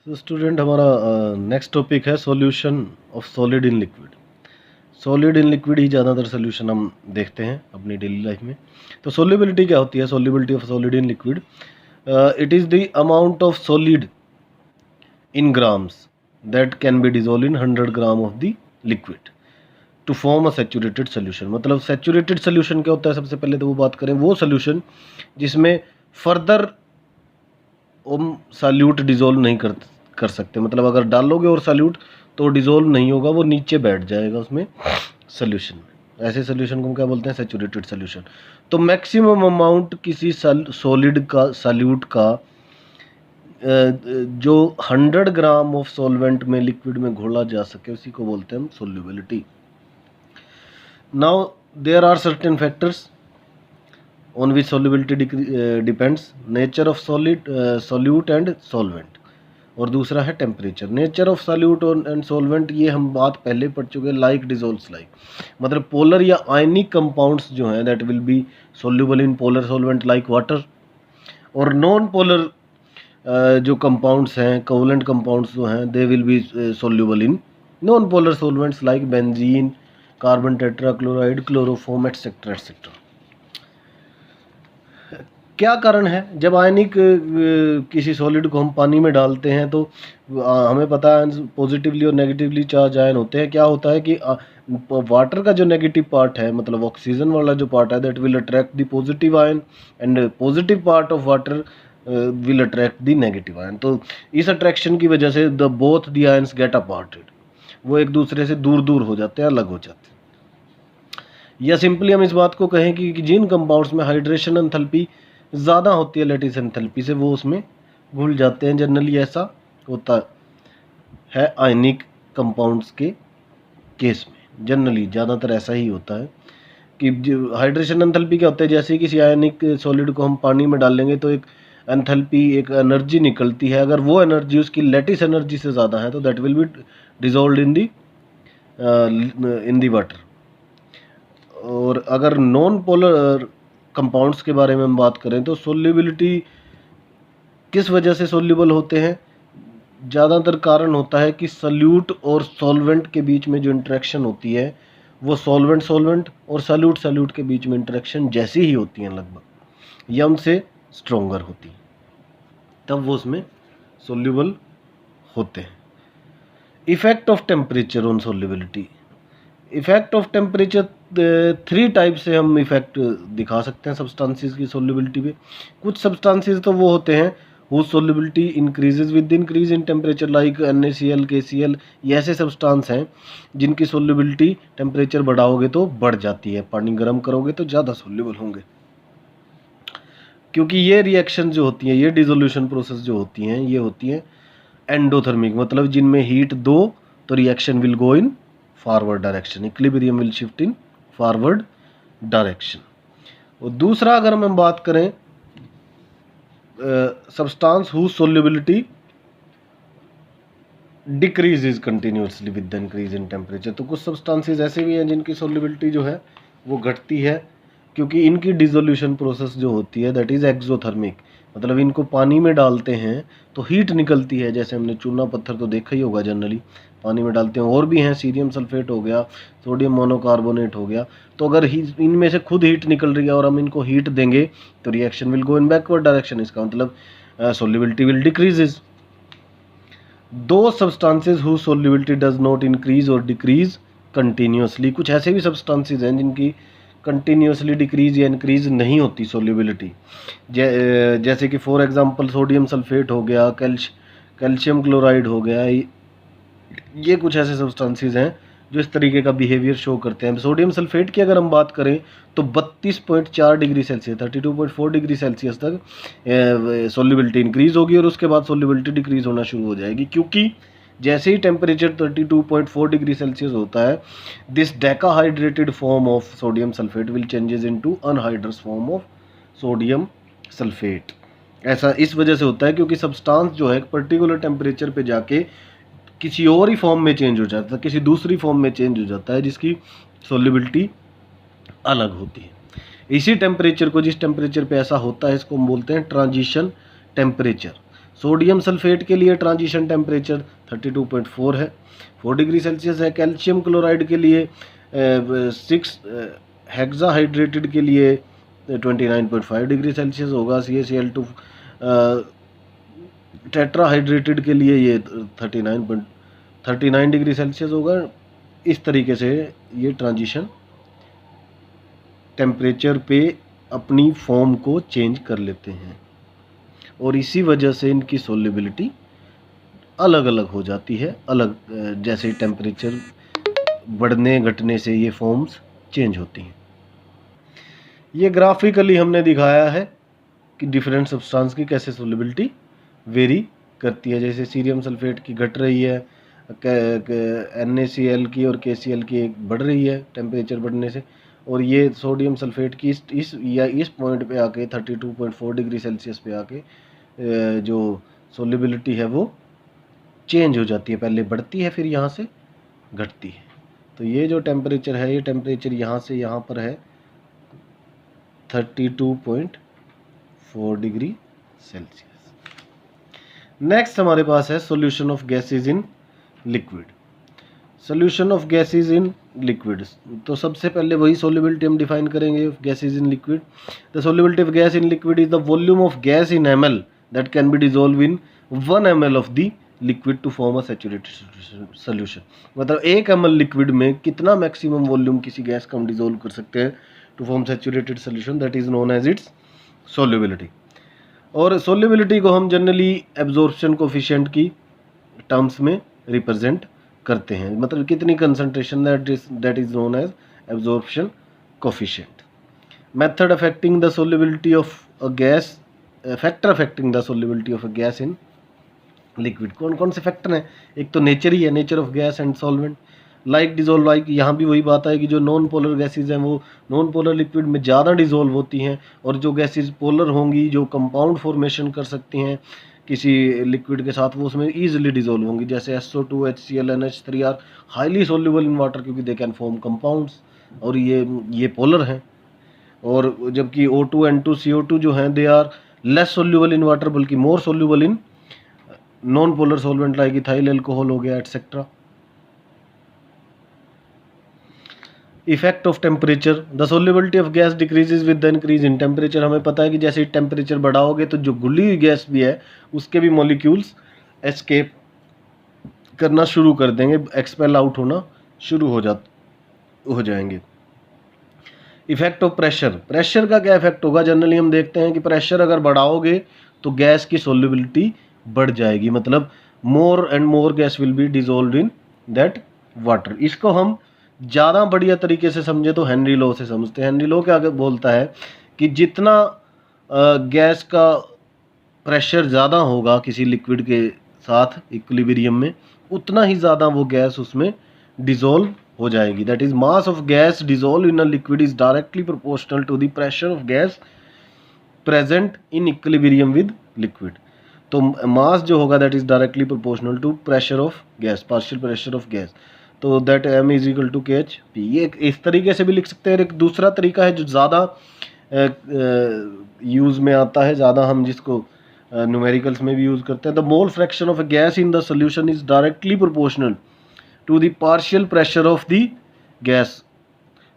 तो स्टूडेंट हमारा next topic है solution of solid in liquid. Solid in liquid ही ज़्यादातर सोल्यूशन हम देखते हैं अपनी डेली लाइफ में। तो सॉल्युबिलिटी क्या होती है? Solubility of solid in liquid, it is the amount of solid in grams that can be dissolve in 100 gram of the liquid to form a saturated solution. मतलब सैचुरेटेड सोल्यूशन क्या होता है? सबसे पहले तो वो बात करें, वो सोल्यूशन जिसमें फर्दर हम सॉल्यूट डिज़ोल्व नहीं कर सकते। मतलब अगर डालोगे और सॉल्यूट तो डिज़ोल्व नहीं होगा, वो नीचे बैठ जाएगा उसमें सोल्यूशन में। ऐसे सोल्यूशन को हम क्या बोलते हैं? Saturated solution. तो मैक्सिमम अमाउंट किसी सॉलिड का सॉल्यूट का जो 100 ग्राम ऑफ सॉल्वेंट में लिक्विड में घोला जा सके उसी को बोलते हैं हम solubility. Now there are certain factors on which solubility depends: nature of solute and solvent। और दूसरा है temperature. Nature of solute and solvent, ये हम बात पहले पढ़ चुके हैं। लाइक डिजोल्व्स लाइक, मतलब पोलर या आयनिक कंपाउंड्स जो हैं that will be soluble in polar solvent like water. और नॉन पोलर जो कंपाउंड्स हैं, कोवलेंट कंपाउंड्स जो हैं, they will be soluble in non polar solvents like benzene, carbon tetrachloride, chloroform etcetera etcetera. क्या कारण है? जब आयनिक किसी सॉलिड को हम पानी में डालते हैं तो हमें पता है पॉजिटिवली और नेगेटिवली चार्ज आयन होते हैं। क्या होता है कि वाटर का जो नेगेटिव पार्ट है, मतलब ऑक्सीजन वाला जो पार्ट है, that will attract the positive ion and positive part of water will attract the negative ion. तो इस अट्रैक्शन की वजह से the both the ions get aparted, वो एक दूसरे से दूर दूर हो जाते हैं, अलग हो जाते हैं। या सिंपली हम इस बात को कहें कि जिन कंपाउंड्स में हाइड्रेशन एंथैल्पी ज़्यादा होती है लैटिस एंथैल्पी से, वो उसमें घुल जाते हैं। जनरली ऐसा होता है आयनिक कंपाउंड्स के केस में, जनरली ज़्यादातर ऐसा ही होता है कि जो हाइड्रेशन एंथैल्पी क्या होता है, जैसे किसी आयनिक सॉलिड को हम पानी में डालेंगे तो एक एंथैल्पी, एक एनर्जी निकलती है। अगर वो एनर्जी उसकी लैटिस एनर्जी से ज़्यादा है तो that will be dissolved in the water. और अगर नॉन पोलर कंपाउंड्स के बारे में हम बात करें तो सोल्युबिलिटी किस वजह से सोल्यूबल होते हैं? ज़्यादातर कारण होता है कि सॉल्यूट और सॉल्वेंट के बीच में जो इंटरेक्शन होती है वो सॉल्वेंट और सॉल्यूट के बीच में इंटरेक्शन जैसी ही होती हैं लगभग, या उनसे स्ट्रोंगर होती है, तब वो उसमें सोल्यूबल होते हैं। Effect of temperature on solubility. Effect of temperature 3 type से हम इफेक्ट दिखा सकते हैं सब्सटेंसेस की सोल्युबिलिटी पे। कुछ सब्सटेंसेस तो वो होते हैं whose solubility increases with increase in temperature like NaCl, KCl। ये ऐसे सब्सटेंस हैं जिनकी सोल्युबिलिटी टेम्परेचर बढ़ाओगे तो बढ़ जाती है, पानी गर्म करोगे तो ज़्यादा सोल्यूबल होंगे। क्योंकि ये रिएक्शन जो होती हैं, ये डिसोल्यूशन प्रोसेस जो होती हैं, ये होती हैं एंडोथर्मिक, मतलब जिनमें हीट दो तो reaction will go in forward direction, equilibrium will shift in forward direction. और दूसरा अगर हम बात करें substance whose solubility decreases continuously with the increase in temperature. तो कुछ सब्सटेंसेस ऐसे भी हैं जिनकी सोल्युबिलिटी जो है वो घटती है क्योंकि इनकी डिसोल्यूशन प्रोसेस जो होती है दैट इज़ एक्सोथर्मिक। मतलब इनको पानी में डालते हैं तो हीट निकलती है, जैसे हमने चूना पत्थर तो देखा ही होगा, जनरली पानी में डालते हैं। और भी हैं, सीरियम सल्फेट हो गया, सोडियम मोनोकार्बोनेट हो गया। तो अगर इनमें से खुद हीट निकल रही है और हम इनको हीट देंगे तो reaction will go in backward direction. इसका मतलब सोल्युबिलिटी विल डिक्रीजेज। दो substances whose solubility does not increase और डिक्रीज कंटिन्यूसली। कुछ ऐसे भी सब्सटेंसेस हैं जिनकी कंटिन्यूसली डिक्रीज या इंक्रीज नहीं होती सोल्युबिलिटी, जैसे कि फॉर एग्जांपल सोडियम सल्फेट हो गया, कैल्शियम क्लोराइड हो गया। ये कुछ ऐसे सब्सटेंसेस हैं जो इस तरीके का बिहेवियर शो करते हैं। सोडियम सल्फेट की अगर हम बात करें तो 32.4 डिग्री सेल्सियस 32.4 डिग्री सेल्सियस तक सोल्युबिलिटी इंक्रीज होगी और उसके बाद सोल्युबिलिटी डिक्रीज होना शुरू हो जाएगी, क्योंकि जैसे ही टेम्परेचर 32.4 डिग्री सेल्सियस होता है, this decahydrated form of sodium sulphate will changes into anhydrous form of sodium sulphate. ऐसा इस वजह से होता है क्योंकि सब्सटेंस जो है पर्टिकुलर टेम्परेचर पे जाके किसी और ही फॉर्म में चेंज हो जाता है, किसी दूसरी फॉर्म में चेंज हो जाता है जिसकी सोल्युबिलिटी अलग होती है। इसी टेम्परेचर को, जिस टेम्परेचर पे ऐसा होता है, इसको हम बोलते हैं ट्रांजिशन टेम्परेचर। सोडियम सल्फेट के लिए ट्रांजिशन टेम्परेचर 32.4 है, 4 डिग्री सेल्सियस है। कैल्शियम क्लोराइड के लिए 6 हेक्साहाइड्रेटेड के लिए 29.5 डिग्री सेल्सियस होगा। CaCl2 टेट्राहाइड्रेटेड के लिए ये 39 डिग्री सेल्सियस होगा। इस तरीके से ये ट्रांजिशन टेम्परेचर पे अपनी फॉर्म को चेंज कर लेते हैं और इसी वजह से इनकी सोल्युबिलिटी अलग अलग हो जाती है। अलग जैसे टेम्परेचर बढ़ने घटने से ये फॉर्म्स चेंज होती हैं। ये ग्राफिकली हमने दिखाया है कि डिफरेंट सब्सटेंस की कैसे सोल्युबिलिटी वेरी करती है। जैसे सीरियम सल्फेट की घट रही है, NaCl की और KCl की बढ़ रही है टेम्परेचर बढ़ने से, और ये सोडियम सल्फेट की इस पॉइंट पे आके 32.4 डिग्री सेल्सियस पे आके जो सोल्युबिलिटी है वो चेंज हो जाती है। पहले बढ़ती है फिर यहाँ से घटती है। तो ये जो टेम्परेचर है, ये टेम्परेचर यहाँ से यहाँ पर है 32.4 डिग्री सेल्सियस। नेक्स्ट हमारे पास है solution of gases in liquid. Solution of gases in liquid, तो सबसे पहले वही सॉल्युबिलिटी हम डिफाइन करेंगे gases in liquid. The solubility of gas in liquid is the volume of gas in ml that can be dissolve in 1 ml of the liquid to form a saturated solution. मतलब 1 ml liquid में कितना maximum volume किसी gas का हम dissolve कर सकते हैं to form saturated solution, that is known as its solubility. और सॉल्युबिलिटी को हम जनरली एब्जॉर्प्शन कोफिशिएंट की टर्म्स में रिप्रेजेंट करते हैं। मतलब कितनी concentration, that is known as absorption coefficient. Method affecting the solubility of a gas, factor affecting the solubility of a gas in liquid. कौन कौन से फैक्टर हैं? एक तो नेचर ही है, nature of gas and solvent. Like dissolve, like यहाँ भी वही बात है कि जो नॉन पोलर गैसेज हैं वो नॉन पोलर लिक्विड में ज़्यादा डिजोल्व होती हैं, और जो गैसेज पोलर होंगी, जो कंपाउंड फॉर्मेशन कर सकती हैं किसी लिक्विड के साथ, वो उसमें ईजिली डिजोल्व होंगी। जैसे SO2, HCl, NH3 are highly soluble in water, क्योंकि दे कैन फॉर्म कंपाउंड्स, और ये पोलर हैं। और जबकि O2, N2, CO2 जो हैं they are less soluble in water, बल्कि more soluble in non polar solvent like ethyl alcohol हो गया etcetera. Effect of temperature, the solubility of gas decreases with the increase in temperature. हमें पता है कि जैसे टेम्परेचर बढ़ाओगे तो जो घुली हुई गैस भी है उसके भी मॉलिक्यूल्स एस्केप करना शुरू कर देंगे, एक्सपेल आउट होना शुरू हो जाएंगे। इफेक्ट ऑफ प्रेशर, प्रेशर का क्या इफेक्ट होगा? जनरली हम देखते हैं कि प्रेशर अगर बढ़ाओगे तो गैस की सोल्युबिलिटी बढ़ जाएगी, मतलब more and more gas will be dissolve in that water. इसको हम ज़्यादा बढ़िया तरीके से समझे तो हेनरी लॉ से समझते हैं। हेनरी लॉ क्या बोलता है कि जितना गैस का प्रेशर ज़्यादा होगा किसी लिक्विड के साथ इक्विलिब्रियम में, उतना ही ज़्यादा वो गैस उसमें डिजोल्व हो जाएगी। That is mass of gas dissolve in a liquid is directly proportional to the pressure of gas present in equilibrium with liquid. तो मास जो होगा that is directly proportional to pressure of gas, partial pressure of gas. तो that m is equal to KHP। ये इस तरीके से भी लिख सकते हैं। एक दूसरा तरीका है जो ज़्यादा यूज़ में आता है, ज़्यादा हम जिसको न्यूमेरिकल्स में भी यूज़ करते हैं। The mole fraction of a gas in the solution is directly proportional to the partial pressure of the gas.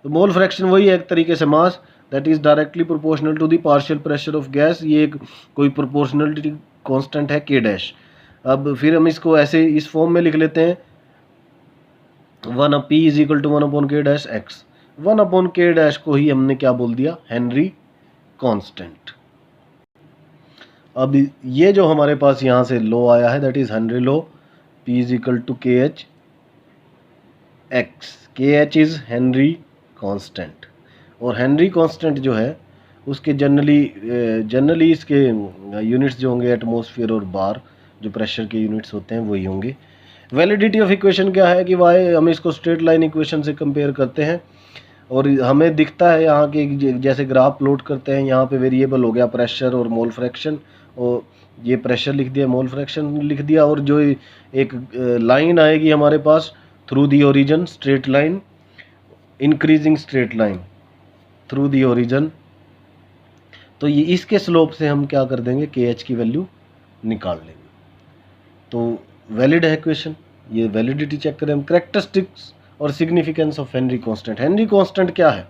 तो मोल फ्रैक्शन वही है एक तरीके से mass, that is directly proportional to the partial pressure of gas. ये एक कोई proportionality constant है K'। अब फिर हम इसको ऐसे इस फॉर्म में लिख लेते हैं 1P is equal to 1/K'(X). 1/K' को ही हमने क्या बोल दिया? Henry constant. अब ये जो हमारे पास यहाँ से लॉ आया है that is Henry law, P is equal to KH X। KH is Henry constant, और हेनरी कांस्टेंट जो है उसके जनरली इसके यूनिट्स जो होंगे एटमॉस्फेयर और बार, जो प्रेशर के यूनिट्स होते हैं वही होंगे। वैलिडिटी ऑफ इक्वेशन क्या है कि वाई हम इसको स्ट्रेट लाइन इक्वेशन से कंपेयर करते हैं, और हमें दिखता है यहाँ के जैसे ग्राफ प्लॉट करते हैं, यहाँ पे वेरिएबल हो गया प्रेशर और मोल फ्रैक्शन, और ये प्रेशर लिख दिया, मोल फ्रैक्शन लिख दिया, और जो एक लाइन आएगी हमारे pass through the origin, straight line, increasing straight line through the origin, तो ये इसके स्लोप से हम क्या कर देंगे KH की वैल्यू निकाल लेंगे। तो वैलिड है क्वेश्चन, ये वैलिडिटी चेक करें हम। कैरेक्टरिस्टिक्स और significance of Henry constant. Henry constant क्या है?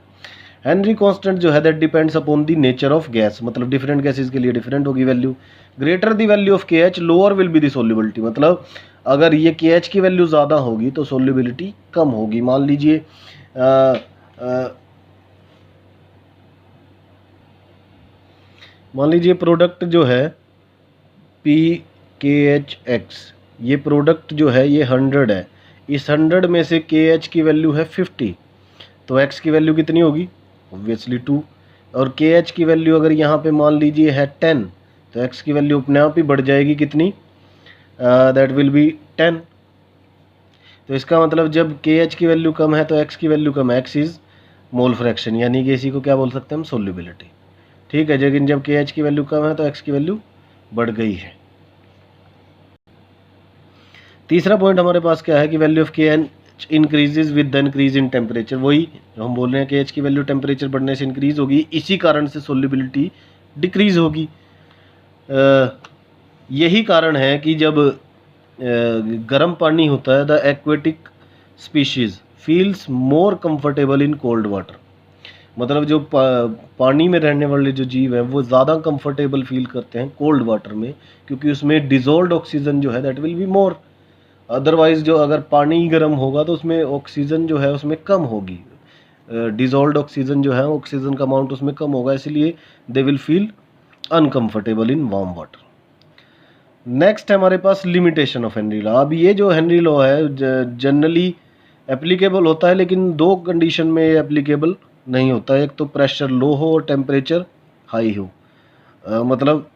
हेनरी कांस्टेंट जो है that depends upon the nature of gas, मतलब डिफरेंट गैसेस के लिए डिफरेंट होगी value. Greater the value of K H lower will be the solubility, मतलब अगर ये के एच की वैल्यू ज़्यादा होगी तो सोल्युबिलिटी कम होगी। मान लीजिए प्रोडक्ट जो है पी के एच एक्स, ये प्रोडक्ट जो है ये 100 है, इस 100 में से के एच की वैल्यू है 50, तो एक्स की वैल्यू कितनी होगी? ऑब्वियसली 2। और के एच की वैल्यू अगर यहाँ पे मान लीजिए है 10, तो एक्स की वैल्यू अपने आप ही बढ़ जाएगी कितनी? That will be 10। तो इसका मतलब जब के एच की वैल्यू कम है तो एक्स की वैल्यू कम है, एक्स इज मोल फ्रैक्शन, यानी कि इसी को क्या बोल सकते हैं हम? सोल्युबिलिटी। ठीक है, लेकिन जब के एच की वैल्यू कम है तो एक्स की वैल्यू बढ़ गई है। तीसरा पॉइंट हमारे पास क्या है कि value of K H increases with the increase in temperature. वही जो हम बोल रहे हैं कि एच की वैल्यू टेम्परेचर बढ़ने से इंक्रीज होगी, इसी कारण से सोल्युबिलिटी डिक्रीज होगी। यही कारण है कि जब गर्म पानी होता है the aquatic species feels more comfortable in cold water, मतलब जो पानी में रहने वाले जो जीव हैं वो ज़्यादा कंफर्टेबल फील करते हैं कोल्ड वाटर में, क्योंकि उसमें डिजोल्व्ड ऑक्सीजन जो है that will be more. Otherwise जो अगर पानी गर्म होगा तो उसमें ऑक्सीजन जो है उसमें कम होगी, डिजोल्व्ड ऑक्सीजन जो है ऑक्सीजन का अमाउंट उसमें कम होगा, इसलिए they will feel uncomfortable in warm water. Next है हमारे पास लिमिटेशन ऑफ हेनरी लॉ। अब ये जो हेनरी लॉ है जनरली एप्लीकेबल होता है, लेकिन दो कंडीशन में ये एप्लीकेबल नहीं होता है। एक तो प्रेशर लो हो और टेम्परेचर हाई हो, मतलब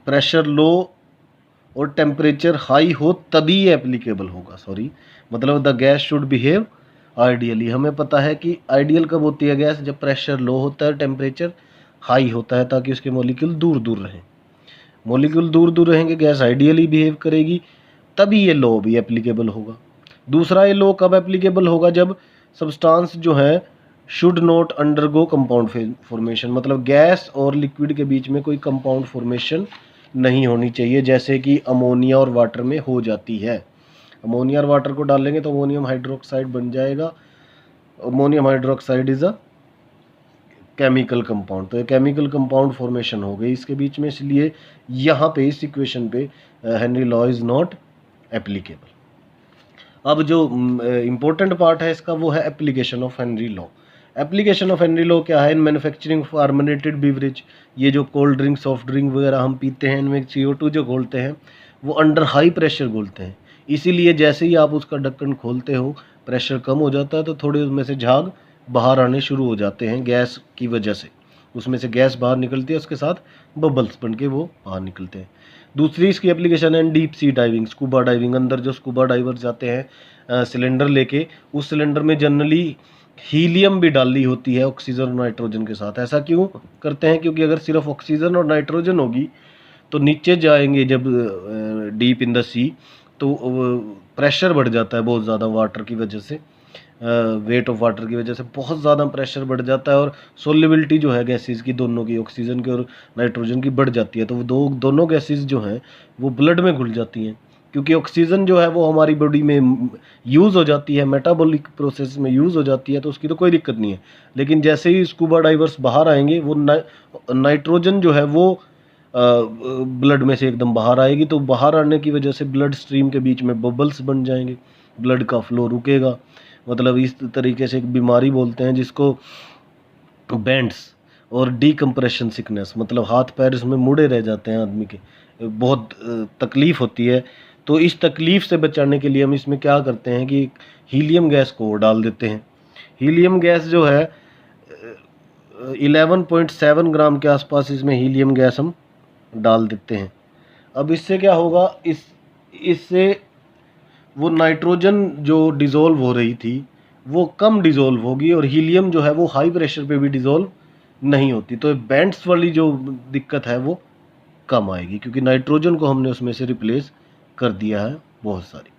प्रेशर लो और टेम्परेचर हाई हो तभी ये एप्लीकेबल होगा। मतलब the gas should behave ideally. हमें पता है कि आइडियल कब होती है गैस? जब प्रेशर लो होता है, टेम्परेचर हाई होता है, ताकि उसके मॉलिक्यूल दूर दूर रहें। मॉलिक्यूल दूर दूर रहेंगे, गैस आइडियली बिहेव करेगी, तभी ये लॉ भी एप्लीकेबल होगा। दूसरा ये लॉ कब एप्लीकेबल होगा? जब सब्सटेंस जो है should not undergo compound formation, मतलब गैस और लिक्विड के बीच में कोई कंपाउंड फॉर्मेशन नहीं होनी चाहिए, जैसे कि अमोनिया और वाटर में हो जाती है। अमोनिया और वाटर को डालेंगे तो अमोनियम हाइड्रोक्साइड बन जाएगा। Ammonium hydroxide is a chemical compound, तो ये केमिकल कंपाउंड फॉर्मेशन हो गई इसके बीच में, इसलिए यहाँ पे इस इक्वेशन पे Henry law is not applicable. अब जो इम्पोर्टेंट पार्ट है इसका वो है application of Henry law. Application of Henry law क्या है? इन मैन्युफैक्चरिंग कार्बोनेटेड बीवरेज, ये जो कोल्ड ड्रिंक सॉफ्ट ड्रिंक वगैरह हम पीते हैं, इनमें CO2 जो घोलते हैं वो अंडर हाई प्रेशर घोलते हैं, इसीलिए जैसे ही आप उसका ढक्कन खोलते हो प्रेशर कम हो जाता है, तो थोड़े उसमें से झाग बाहर आने शुरू हो जाते हैं गैस की वजह से। उसमें से गैस बाहर निकलती है, उसके साथ बबल्स बन के वो बाहर निकलते हैं। दूसरी इसकी एप्लीकेशन है deep sea diving, scuba diving. अंदर जो स्कूबा डाइवर्स जाते हैं सिलेंडर लेके, उस सिलेंडर में जनरली हीलियम भी डाली होती है ऑक्सीजन और नाइट्रोजन के साथ। ऐसा क्यों करते हैं? क्योंकि अगर सिर्फ ऑक्सीजन और नाइट्रोजन होगी तो नीचे जाएंगे जब डीप इन द सी, तो प्रेशर बढ़ जाता है बहुत ज़्यादा वाटर की वजह से, वेट ऑफ वाटर की वजह से बहुत ज़्यादा प्रेशर बढ़ जाता है, और सोल्युबिलिटी जो है गैसेस की, दोनों की, ऑक्सीजन की और नाइट्रोजन की, बढ़ जाती है। तो वो दोनों गैसेस जो हैं वो ब्लड में घुल जाती हैं, क्योंकि ऑक्सीजन जो है वो हमारी बॉडी में यूज़ हो जाती है, मेटाबॉलिक प्रोसेस में यूज़ हो जाती है, तो उसकी तो कोई दिक्कत नहीं है। लेकिन जैसे ही स्कूबा डाइवर्स बाहर आएंगे, वो नाइट्रोजन जो है वो ब्लड में से एकदम बाहर आएगी, तो बाहर आने की वजह से ब्लड स्ट्रीम के बीच में बबल्स बन जाएंगे, ब्लड का फ्लो रुकेगा। मतलब इस तरीके से एक बीमारी बोलते हैं जिसको बैंड्स और डीकम्प्रेशन सिकनेस, मतलब हाथ पैर इसमें मुड़े रह जाते हैं आदमी के, बहुत तकलीफ़ होती है। तो इस तकलीफ़ से बचाने के लिए हम इसमें क्या करते हैं कि हीलियम गैस को डाल देते हैं। हीलियम गैस जो है 11.7 ग्राम के आसपास इसमें हीलियम गैस हम डाल देते हैं। अब इससे क्या होगा? इससे वो नाइट्रोजन जो डिज़ोल्व हो रही थी वो कम डिज़ोल्व होगी, और हीलियम जो है वो हाई प्रेशर पे भी डिज़ोल्व नहीं होती, तो बैंड्स वाली जो दिक्कत है वो कम आएगी, क्योंकि नाइट्रोजन को हमने उसमें से रिप्लेस कर दिया है बहुत सारी।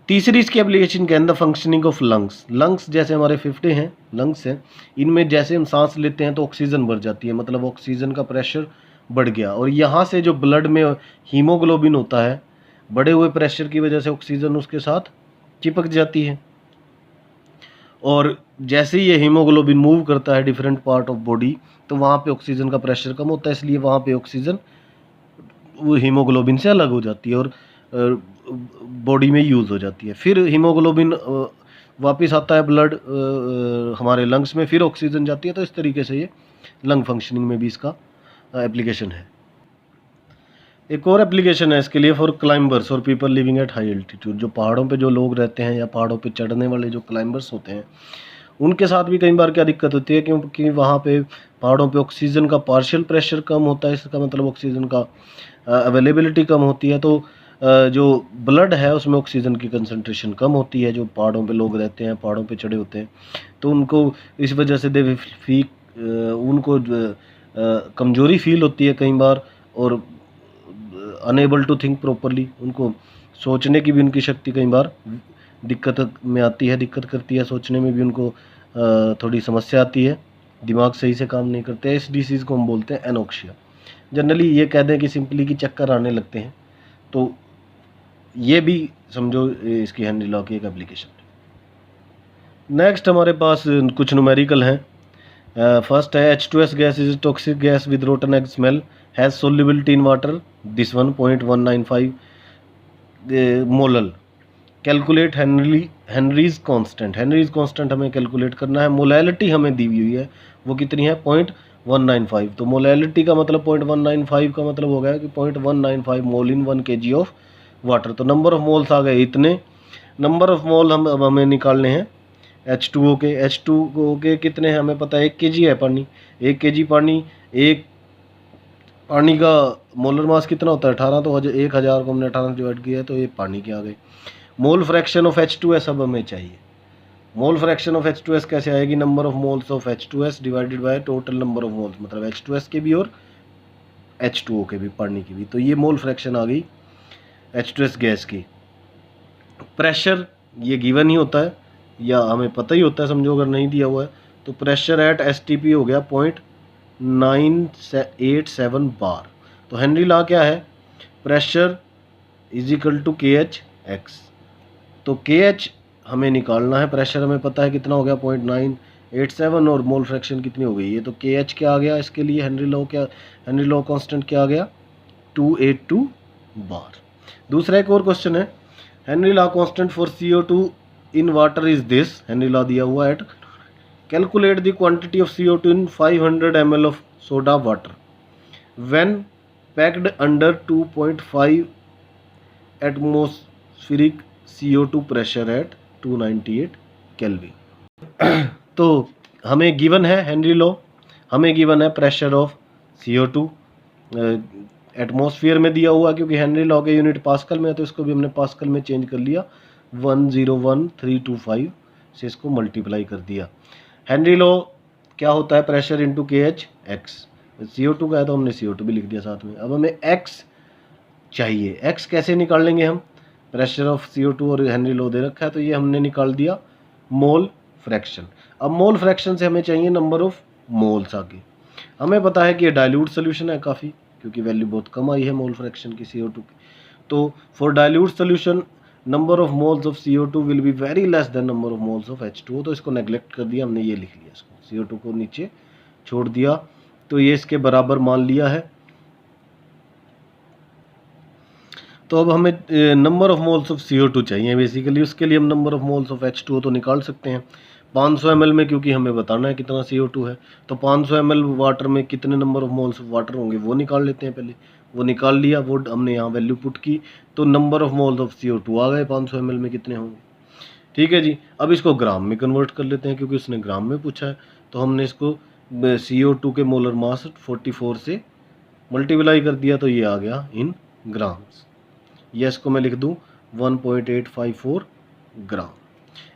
तीसरी इसकी एप्लीकेशन क्या है, the functioning of lungs. Lungs जैसे हमारे फेफड़े हैं, लंग्स हैं, इनमें जैसे हम सांस लेते हैं तो ऑक्सीजन बढ़ जाती है, मतलब ऑक्सीजन का प्रेशर बढ़ गया, और यहाँ से जो ब्लड में हीमोग्लोबिन होता है, बढ़े हुए प्रेशर की वजह से ऑक्सीजन उसके साथ चिपक जाती है, और जैसे ही ये हीमोग्लोबिन मूव करता है डिफरेंट पार्ट ऑफ बॉडी, तो वहाँ पे ऑक्सीजन का प्रेशर कम होता है, इसलिए वहाँ पे ऑक्सीजन वो हीमोग्लोबिन से अलग हो जाती है और बॉडी में यूज़ हो जाती है। फिर हीमोग्लोबिन वापस आता है ब्लड हमारे लंग्स में, फिर ऑक्सीजन जाती है। तो इस तरीके से ये लंग फंक्शनिंग में भी इसका एप्लीकेशन है। एक और एप्लीकेशन है इसके लिए फॉर क्लाइंबर्स और people living at high altitude. जो पहाड़ों पे जो लोग रहते हैं या पहाड़ों पे चढ़ने वाले जो क्लाइंबर्स होते हैं, उनके साथ भी कई बार क्या दिक्कत होती है, क्योंकि वहाँ पे पहाड़ों पे ऑक्सीजन का पार्शियल प्रेशर कम होता है, इसका मतलब ऑक्सीजन का अवेलेबिलिटी कम होती है, तो जो ब्लड है उसमें ऑक्सीजन की कंसंट्रेशन कम होती है। जो पहाड़ों पे लोग रहते हैं, पहाड़ों पे चढ़े होते हैं, तो उनको इस वजह से उनको कमज़ोरी फील होती है कई बार, और अनेबल टू थिंक प्रॉपरली, उनको सोचने की भी उनकी शक्ति कई बार दिक्कत में आती है, दिक्कत करती है, सोचने में भी उनको थोड़ी समस्या आती है, दिमाग सही से काम नहीं करते। इस डिसीज़ को हम बोलते हैं एनोक्सिया। जनरली ये कह दें कि सिंपली कि चक्कर आने लगते हैं, तो ये भी समझो इसकी हेनरी लॉ की एक एप्लीकेशन है। नेक्स्ट हमारे पास कुछ न्यूमेरिकल हैं। फर्स्ट है H2S gas is toxic gas with rotten egg smell, has solubility in water, this one 0.195 molal. Calculate Henrys constant. Henrys constant हमें कैलकुलेट करना है। मोलैलिटी हमें दी हुई है, वो कितनी है, 0.195। तो मोलैलिटी का मतलब 0.195 का मतलब हो गया कि 0.195 मोल इन 1 kg ऑफ वाटर। तो नंबर ऑफ मोल्स आ गए इतने। नंबर ऑफ मोल अब हमें निकालने हैं H2O के। H2O के कितने हैं हमें पता है, 1 kg है पानी। 1 kg पानी, एक पानी का मोलर मास कितना होता है, 18। तो 1000 को हमने 18 से डिवाइड किया है, तो ये पानी के आ गए। मोल फ्रैक्शन ऑफ H2S अब हमें चाहिए। मोल फ्रैक्शन ऑफ H2S कैसे आएगी, number of moles of H2S divided by total number of moles, मतलब H2S के भी और H2O के भी, पानी की भी। तो ये मोल फ्रैक्शन आ गई H2S गैस की। प्रेशर ये गिवन ही होता है या हमें पता ही होता है, समझो अगर नहीं दिया हुआ है तो प्रेशर एट STP हो गया 0.987 बार। तो हेनरी लॉ क्या है, pressure is equal to KH/X। तो KH हमें निकालना है, प्रेशर हमें पता है कितना हो गया 0.987, और मोल फ्रैक्शन कितनी हो गई ये, तो KH क्या आ गया इसके लिए, हेनरी लॉ कांस्टेंट क्या आ गया, 282 बार। दूसरा एक और क्वेश्चन है, Henry law constant for CO2 in water is this. Henry law दिया हुआ है, calculate the quantity of CO2 in 500 ml of soda water when packed under 2.5 atmospheric CO2 pressure at 298 kelvin. तो हमें गिवन है Henry law, हमें given है pressure of CO2 atmosphere में दिया हुआ, क्योंकि हेनरी लॉ के यूनिट पास्कल में है, तो इसको भी हमने पास्कल में चेंज कर लिया, 101325 से इसको मल्टीप्लाई कर दिया। हेनरी लॉ क्या होता है, प्रेशर इंटू KH/X। CO2 का है तो हमने CO2 भी लिख दिया साथ में। अब हमें X चाहिए, X कैसे निकाल लेंगे हम, प्रेशर ऑफ CO2 और हेनरी लॉ दे रखा है, तो ये हमने निकाल दिया मोल फ्रैक्शन। अब मोल फ्रैक्शन से हमें चाहिए नंबर ऑफ मोल्स आगे। हमें पता है कि ये डाइल्यूट सोल्यूशन है काफ़ी, क्योंकि वैल्यू बहुत कम आई है मोल फ्रैक्शन की CO2 की। तो for dilute solution number of moles of CO2 will be very less than number of moles of H2O। तो इसको नेग्लेक्ट कर दिया हमने, ये लिख लिया इसको, CO2 को नीचे छोड़ दिया, तो ये इसके बराबर मान लिया है। तो अब हमें number of moles of CO2 चाहिए बेसिकली, उसके लिए हम number of moles of H2O तो निकाल सकते हैं 500 ml में, क्योंकि हमें बताना है कितना CO2 है। तो 500 ml वाटर में कितने number of moles of water होंगे वो निकाल लेते हैं पहले। वो निकाल लिया, वो हमने यहाँ वैल्यू पुट की, तो number of moles of CO2 आ गए 500 ml में कितने होंगे। ठीक है जी, अब इसको ग्राम में कन्वर्ट कर लेते हैं, क्योंकि उसने ग्राम में पूछा है। तो हमने इसको CO2 के मोलर मास 44 से मल्टीप्लाई कर दिया, तो ये आ गया इन ग्राम्स। ये इसको मैं लिख दूँ 1.854 ग्राम।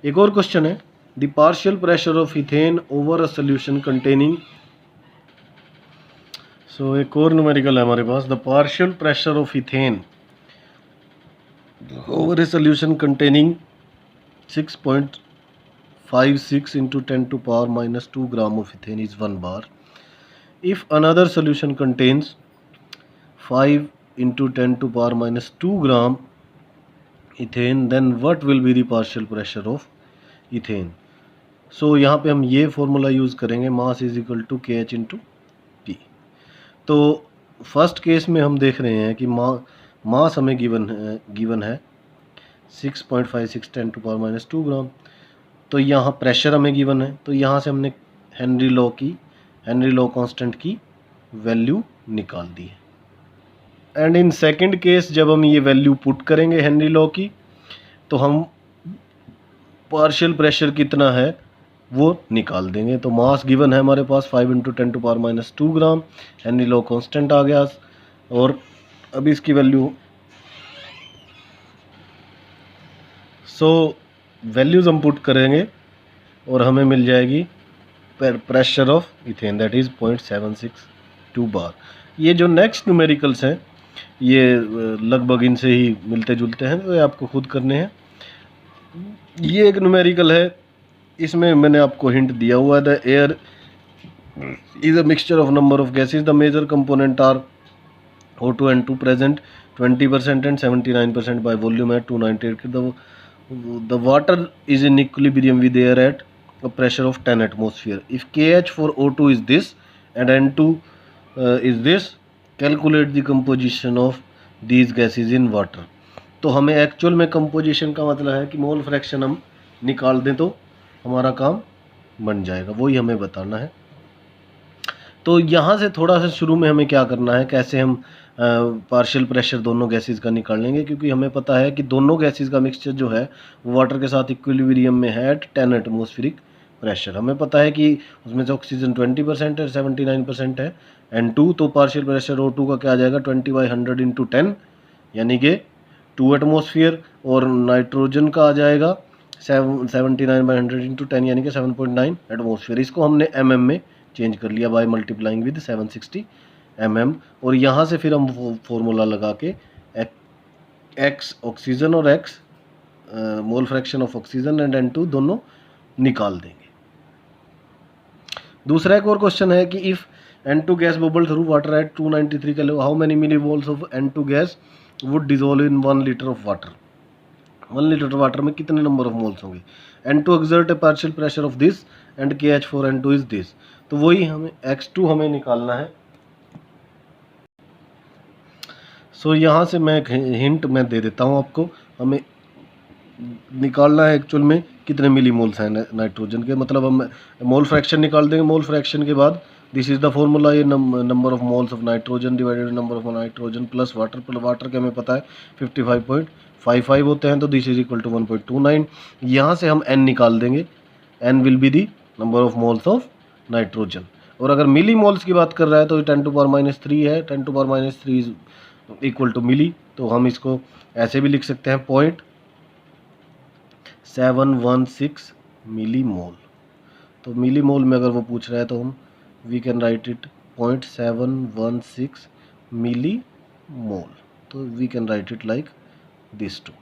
एक और क्वेश्चन है, the partial pressure of ethane over a solution containing. So एक और न्यूमेरिकल है हमारे पास, the partial pressure of ethane over a solution containing 6.56 into 10 to power minus 2 gram of ethane is 1 bar. If another solution contains 5 into 10 to power minus 2 gram ethane, then what will be the partial pressure of ethane? So यहाँ पे हम ये formula use करेंगे, mass is equal to के H into P. तो first case में हम देख रहे हैं कि मास हमें गिवन है 6.56 10 टू पावर माइनस 2 ग्राम। तो यहाँ प्रेशर हमें गिवन है, तो यहाँ से हमने हेनरी लॉ कांस्टेंट की वैल्यू निकाल दी है। एंड इन सेकंड केस जब हम ये वैल्यू पुट करेंगे हेनरी लॉ की, तो हम पार्शियल प्रेशर कितना है वो निकाल देंगे। तो मास गिवन है हमारे पास 5 into 10 to power minus 2 gram, Henry law constant आ गया, और अभी इसकी वैल्यू वैल्यूज़ हम पुट करेंगे और हमें मिल जाएगी pressure of ethane that is 0.762 बार। ये जो नेक्स्ट न्यूमेरिकल्स हैं ये लगभग इनसे ही मिलते जुलते हैं, तो ये आपको खुद करने हैं। ये एक न्यूमेरिकल है, इसमें मैंने आपको हिंट दिया हुआ है, the air is a mixture of number of gases, the major component are O2 and 2 present 20% and 79% by volume at 298. The water is in equilibrium with air at a pressure of 10 atmosphere. If KH for O2 is this and N2 is this, calculate the composition of these gases in water. तो हमें actual में composition का मतलब है कि mole fraction हम निकाल दें तो हमारा काम बन जाएगा, वही हमें बताना है। तो यहाँ से थोड़ा सा शुरू में हमें क्या करना है, कैसे हम पार्शियल प्रेशर दोनों गैसेस का निकाल लेंगे, क्योंकि हमें पता है कि दोनों गैसेस का मिक्सचर जो है वो वाटर के साथ इक्विलिब्रियम में है एट 10 एटमॉस्फेरिक प्रेशर। हमें पता है कि उसमें से ऑक्सीजन 20% है, 79% है N2, तो पार्शियल प्रेशर O2 का क्या आ जाएगा 20/100 इंटू 10 यानी कि 2 एटमॉस्फेयर, और नाइट्रोजन का आ जाएगा 79/100 इंटू 10 यानी कि 7.9 एटमॉस्फेयर। इसको हमने mm में चेंज कर लिया बाय मल्टीप्लाइंग विद 760 mm, और यहाँ से फिर हम फॉर्मूला लगा के x ऑक्सीजन और x mole fraction of oxygen and N2 दोनों निकाल देंगे। दूसरा एक और क्वेश्चन है कि if N2 gas bubble through water at 293 calorie, how many milli moles of N2 gas would dissolve in 1 litre of water. 1 litre water में कितने नंबर ऑफ मोल्स होंगे। N2 exert a partial pressure of this and KH for N2 is this. तो वही हमें X2 हमें निकालना है। सो यहाँ से मैं एक हिंट मैं दे देता हूँ आपको, हमें निकालना है एक्चुअल में कितने मिली मोल्स हैं नाइट्रोजन के, मतलब हम मोल फ्रैक्शन निकाल देंगे। मोल फ्रैक्शन के बाद दिस इज़ द फॉर्मूला, ये number of moles of nitrogen divided number of nitrogen plus water के हमें पता है 55.55 होते हैं, तो दिस इज इक्वल टू 1.29। यहाँ से हम n निकाल देंगे, n will be the number of moles of nitrogen. और अगर मिली मोल्स की बात कर रहा है तो 10⁻³ है, 10⁻³ इज इक्वल टू मिली, तो हम इसको ऐसे भी लिख सकते हैं 0.716 मिली मोल। तो मिली मोल में अगर वो पूछ रहा है तो हम we can write it 0.716 milli mole, तो we can write it like this to.